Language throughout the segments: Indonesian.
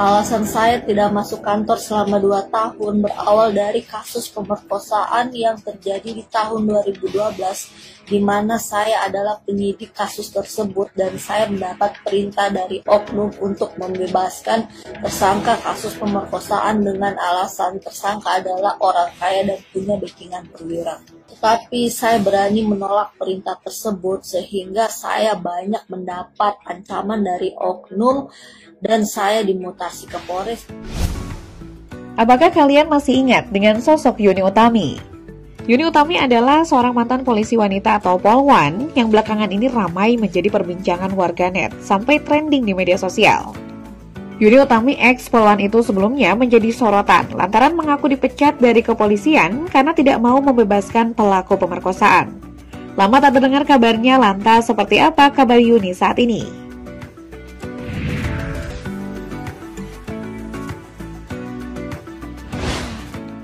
Alasan saya tidak masuk kantor selama 2 tahun berawal dari kasus pemerkosaan yang terjadi di tahun 2012, di mana saya adalah penyidik kasus tersebut dan saya mendapat perintah dari oknum untuk membebaskan tersangka kasus pemerkosaan dengan alasan tersangka adalah orang kaya dan punya backingan perwira. Tetapi saya berani menolak perintah tersebut sehingga saya banyak mendapat ancaman dari oknum dan saya dimutasi ke Polres. Apakah kalian masih ingat dengan sosok Yuni Utami? Yuni Utami adalah seorang mantan polisi wanita atau polwan yang belakangan ini ramai menjadi perbincangan warganet sampai trending di media sosial. Yuni Utami ex-polwan itu sebelumnya menjadi sorotan lantaran mengaku dipecat dari kepolisian karena tidak mau membebaskan pelaku pemerkosaan. Lama tak terdengar kabarnya, lantas seperti apa kabar Yuni saat ini?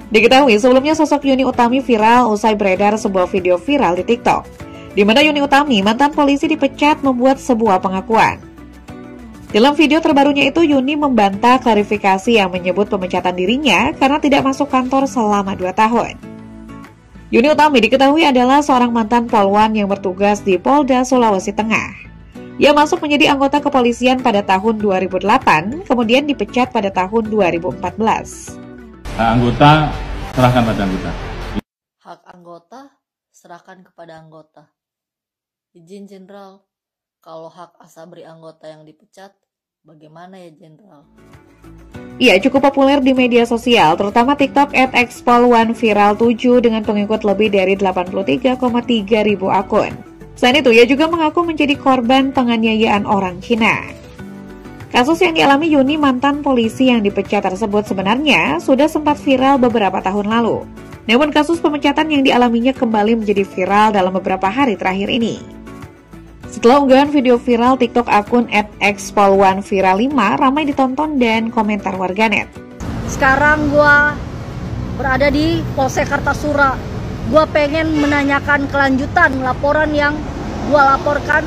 Diketahui sebelumnya sosok Yuni Utami viral usai beredar sebuah video viral di TikTok, di mana Yuni Utami, mantan polisi, dipecat membuat sebuah pengakuan. Dalam video terbarunya itu, Yuni membantah klarifikasi yang menyebut pemecatan dirinya karena tidak masuk kantor selama 2 tahun. Yuni Utami diketahui adalah seorang mantan polwan yang bertugas di Polda Sulawesi Tengah. Ia masuk menjadi anggota kepolisian pada tahun 2008, kemudian dipecat pada tahun 2014. Anggota serahkan pada anggota. Hak anggota serahkan kepada anggota. Izin Jenderal, kalau hak asabri anggota yang dipecat, bagaimana ya Jenderal? Ia cukup populer di media sosial, terutama TikTok @expolwan viral 7 dengan pengikut lebih dari 83,3 ribu akun. Selain itu, ia juga mengaku menjadi korban penganiayaan orang Cina. Kasus yang dialami Yuni, mantan polisi yang dipecat tersebut, sebenarnya sudah sempat viral beberapa tahun lalu. Namun kasus pemecatan yang dialaminya kembali menjadi viral dalam beberapa hari terakhir ini. Setelah unggahan video viral, TikTok akun @expolwanviral5 ramai ditonton dan komentar warganet. Sekarang gua berada di Polsek Kartasura. Gua pengen menanyakan kelanjutan laporan yang gua laporkan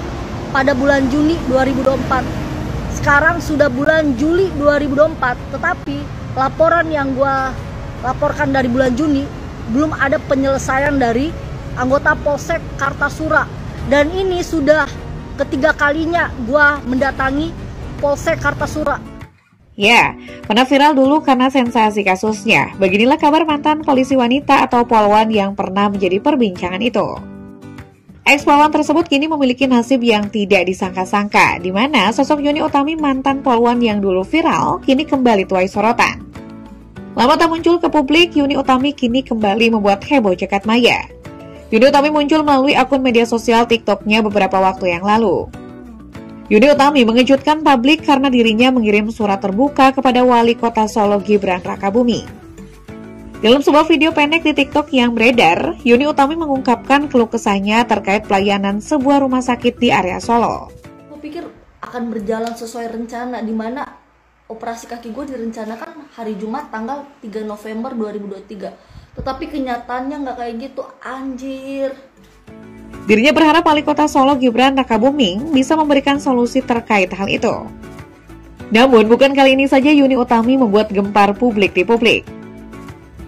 pada bulan Juni 2024. Sekarang sudah bulan Juli 2024, tetapi laporan yang gua laporkan dari bulan Juni belum ada penyelesaian dari anggota Polsek Kartasura. Dan ini sudah ketiga kalinya gua mendatangi Polsek Kartasura. Ya, pernah viral dulu karena sensasi kasusnya. Beginilah kabar mantan polisi wanita atau polwan yang pernah menjadi perbincangan itu. Ex-polwan tersebut kini memiliki nasib yang tidak disangka-sangka, di mana sosok Yuni Utami, mantan polwan yang dulu viral, kini kembali tuai sorotan. Lama tak muncul ke publik, Yuni Utami kini kembali membuat heboh jagat maya. Yuni Utami muncul melalui akun media sosial TikTok-nya beberapa waktu yang lalu. Yuni Utami mengejutkan publik karena dirinya mengirim surat terbuka kepada Wali Kota Solo Gibran Rakabuming. Dalam sebuah video pendek di TikTok yang beredar, Yuni Utami mengungkapkan keluh kesahnya terkait pelayanan sebuah rumah sakit di area Solo. Gue pikir akan berjalan sesuai rencana, di mana operasi kaki gue direncanakan hari Jumat tanggal 3 November 2023. Tetapi kenyataannya nggak kayak gitu, anjir. Dirinya berharap Wali Kota Solo Gibran Rakabuming bisa memberikan solusi terkait hal itu. Namun bukan kali ini saja Yuni Utami membuat gempar publik di publik.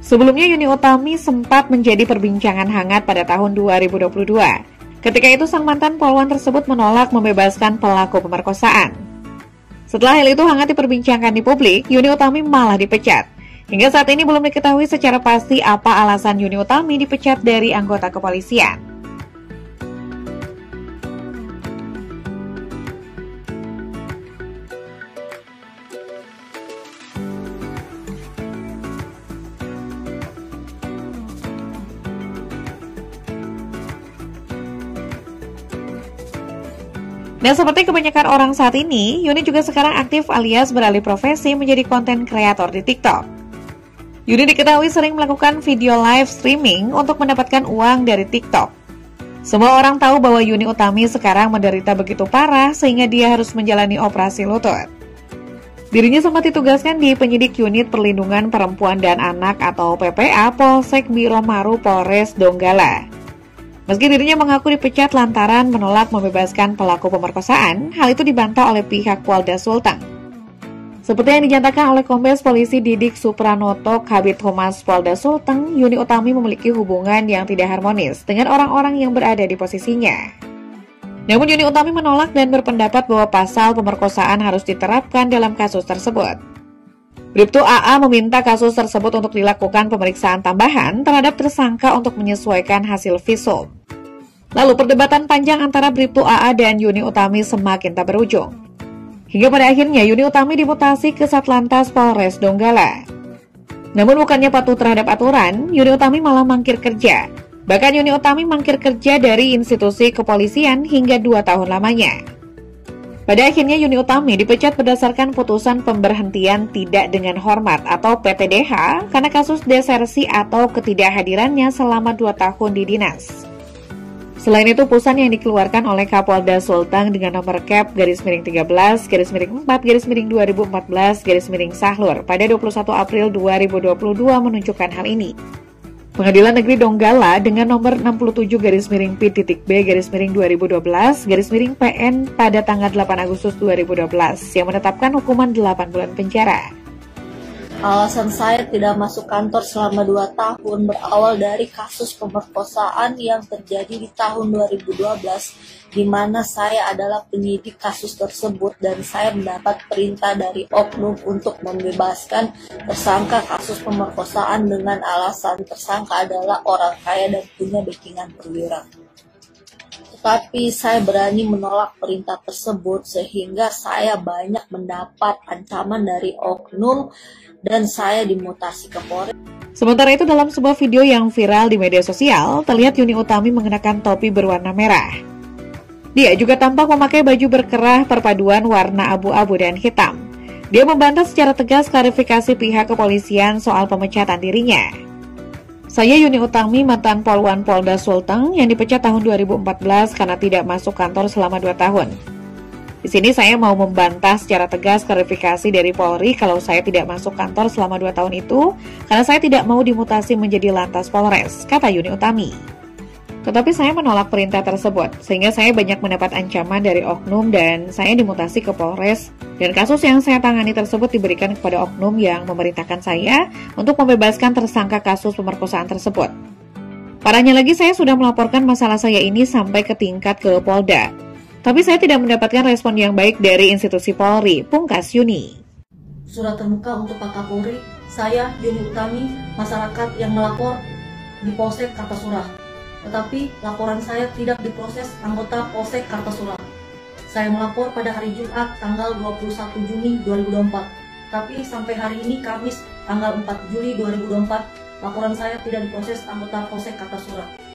Sebelumnya Yuni Utami sempat menjadi perbincangan hangat pada tahun 2022. Ketika itu sang mantan polwan tersebut menolak membebaskan pelaku pemerkosaan. Setelah hal itu hangat diperbincangkan di publik, Yuni Utami malah dipecat. Hingga saat ini belum diketahui secara pasti apa alasan Yuni Utami dipecat dari anggota kepolisian. Dan seperti kebanyakan orang saat ini, Yuni juga sekarang aktif alias beralih profesi menjadi konten kreator di TikTok. Yuni diketahui sering melakukan video live streaming untuk mendapatkan uang dari TikTok. Semua orang tahu bahwa Yuni Utami sekarang menderita begitu parah sehingga dia harus menjalani operasi lutut. Dirinya sempat ditugaskan di penyidik unit perlindungan perempuan dan anak atau PPA Polsek Biromaru Polres Donggala. Meski dirinya mengaku dipecat lantaran menolak membebaskan pelaku pemerkosaan, hal itu dibantah oleh pihak Polda Sulteng. Seperti yang dinyatakan oleh Kombes Polisi Didik Supranoto, Kabid Humas Polda Sulteng, Yuni Utami memiliki hubungan yang tidak harmonis dengan orang-orang yang berada di posisinya. Namun Yuni Utami menolak dan berpendapat bahwa pasal pemerkosaan harus diterapkan dalam kasus tersebut. Bribtu AA meminta kasus tersebut untuk dilakukan pemeriksaan tambahan terhadap tersangka untuk menyesuaikan hasil visum. Lalu perdebatan panjang antara Bribtu AA dan Yuni Utami semakin tak berujung. Hingga pada akhirnya Yuni Utami dimutasi ke Satlantas Polres Donggala. Namun bukannya patuh terhadap aturan, Yuni Utami malah mangkir kerja. Bahkan Yuni Utami mangkir kerja dari institusi kepolisian hingga 2 tahun lamanya. Pada akhirnya Yuni Utami dipecat berdasarkan putusan pemberhentian tidak dengan hormat atau PTDH karena kasus desersi atau ketidakhadirannya selama 2 tahun di dinas. Selain itu, putusan yang dikeluarkan oleh Kapolda Sulteng dengan nomor Cap /13/4/2014/Sahlur pada 21 April 2022 menunjukkan hal ini. Pengadilan Negeri Donggala dengan nomor 67-P.B/2012/PN pada tanggal 8 Agustus 2012 yang menetapkan hukuman 8 bulan penjara. Alasan saya tidak masuk kantor selama 2 tahun berawal dari kasus pemerkosaan yang terjadi di tahun 2012, di mana saya adalah penyidik kasus tersebut dan saya mendapat perintah dari oknum untuk membebaskan tersangka kasus pemerkosaan dengan alasan tersangka adalah orang kaya dan punya backingan perwira. Tetapi saya berani menolak perintah tersebut sehingga saya banyak mendapat ancaman dari oknum dan saya dimutasi ke Polres. Sementara itu dalam sebuah video yang viral di media sosial, terlihat Yuni Utami mengenakan topi berwarna merah. Dia juga tampak memakai baju berkerah perpaduan warna abu-abu dan hitam. Dia membantah secara tegas klarifikasi pihak kepolisian soal pemecatan dirinya. Saya Yuni Utami, mantan Polwan Polda Sulteng yang dipecat tahun 2014 karena tidak masuk kantor selama 2 tahun. Di sini saya mau membantah secara tegas klarifikasi dari Polri kalau saya tidak masuk kantor selama 2 tahun itu karena saya tidak mau dimutasi menjadi Lantas Polres, kata Yuni Utami. Tetapi saya menolak perintah tersebut, sehingga saya banyak mendapat ancaman dari oknum dan saya dimutasi ke Polres, dan kasus yang saya tangani tersebut diberikan kepada oknum yang memerintahkan saya untuk membebaskan tersangka kasus pemerkosaan tersebut. Parahnya lagi, saya sudah melaporkan masalah saya ini sampai ke tingkat ke Polda. Tapi saya tidak mendapatkan respon yang baik dari institusi Polri, pungkas Yuni. Surat terbuka untuk Pak Kapolri, saya Yuni Utami, masyarakat yang melapor di Polsek Kartasura. Tetapi laporan saya tidak diproses anggota Polsek Kartasura. Saya melapor pada hari Jumat tanggal 21 Juni 2024. Tapi sampai hari ini Kamis tanggal 4 Juli 2024, laporan saya tidak diproses anggota Polsek Kartasura.